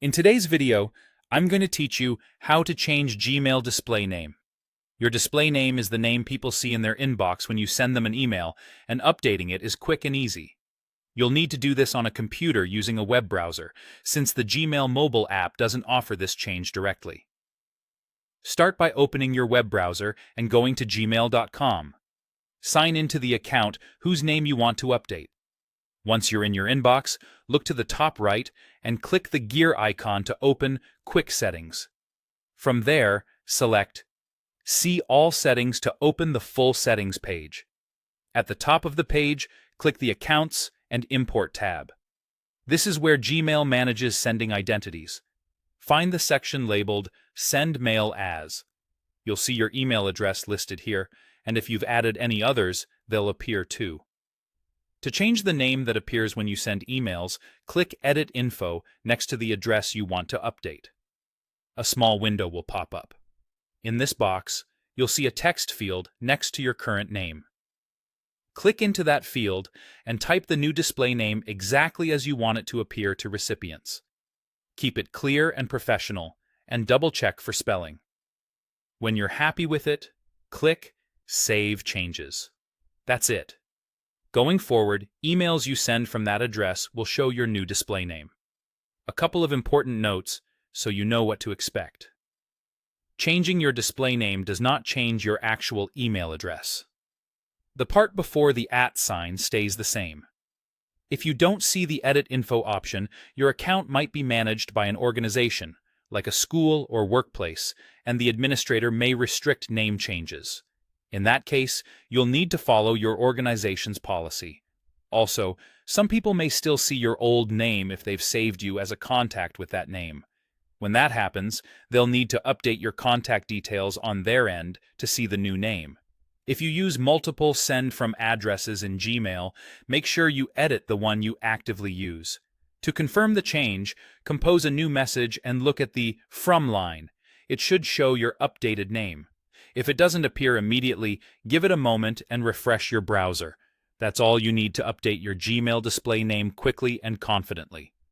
In today's video, I'm going to teach you how to change Gmail display name. Your display name is the name people see in their inbox when you send them an email, and updating it is quick and easy. You'll need to do this on a computer using a web browser, since the Gmail mobile app doesn't offer this change directly. Start by opening your web browser and going to gmail.com. Sign into the account whose name you want to update. Once you're in your inbox, look to the top right and click the gear icon to open Quick Settings. From there, select See All Settings to open the full settings page. At the top of the page, click the Accounts and Import tab. This is where Gmail manages sending identities. Find the section labeled Send Mail As. You'll see your email address listed here, and if you've added any others, they'll appear too. To change the name that appears when you send emails, click Edit Info next to the address you want to update. A small window will pop up. In this box, you'll see a text field next to your current name. Click into that field and type the new display name exactly as you want it to appear to recipients. Keep it clear and professional, and double-check for spelling. When you're happy with it, click Save Changes. That's it. Going forward, emails you send from that address will show your new display name. A couple of important notes so you know what to expect. Changing your display name does not change your actual email address. The part before the @ sign stays the same. If you don't see the Edit Info option, your account might be managed by an organization, like a school or workplace, and the administrator may restrict name changes. In that case, you'll need to follow your organization's policy. Also, some people may still see your old name if they've saved you as a contact with that name. When that happens, they'll need to update your contact details on their end to see the new name. If you use multiple send from addresses in Gmail, make sure you edit the one you actively use. To confirm the change, compose a new message and look at the From line. It should show your updated name. If it doesn't appear immediately, give it a moment and refresh your browser. That's all you need to update your Gmail display name quickly and confidently.